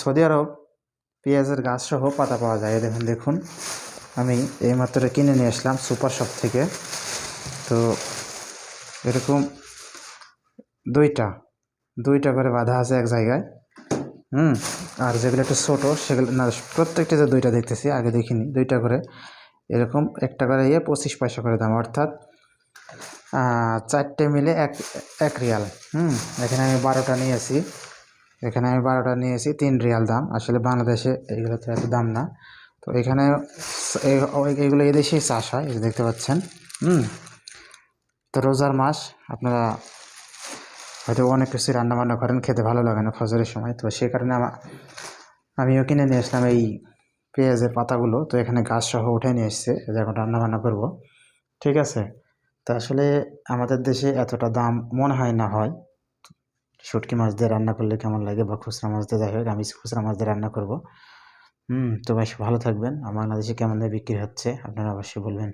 Saudi আরব পেঁয়াজের গাছ সহ পাতা পাওয়া যায়। দেখুন দেখুন আমি এইমাত্র কিনে নিয়ে আসলাম সুপার শপ থেকে। তো এরকম দুইটা করে বাঁধা আছে এক জায়গায়। আর যেগুলো একটু ছোটো সেগুলো না, প্রত্যেকটাতে দুইটা দেখতেছি, আগে দেখিনি। দুইটা করে এরকম একটা করে 25 পয়সা করে দাম, অর্থাৎ 4টে মিলে এক রিয়াল। এখানে আমি 12টা নিয়েছি 3 রিয়াল দাম। আসলে বাংলাদেশে এইগুলো তো এত দাম না। তো এখানে এইগুলো এদেশেই চাষ হয়, এই দেখতে পাচ্ছেন। তো রোজার মাস, আপনারা হয়তো অনেক কিছু রান্নাবান্না করেন, খেতে ভালো লাগে না ফজরের সময়। তো সে কারণে আমিও কিনে নিয়ে আসলাম এই পেঁয়াজের পাতাগুলো। তো এখানে গাছ সহ উঠে নিয়ে এসছে, এখন রান্নাবান্না করব। ঠিক আছে। তো আসলে আমাদের দেশে এতটা দাম মনে হয় না হয়। শুটকি মাছ দিয়ে রান্না করলে কেমন লাগে, বা খুচরা মাছ দিয়ে, যাই হোক আমি খুচরা মাছ দিয়ে রান্না করব। তো বেশ ভালো থাকবেন। বাংলাদেশে কেমন দিয়ে বিক্রি হচ্ছে আপনারা অবশ্যই বলবেন।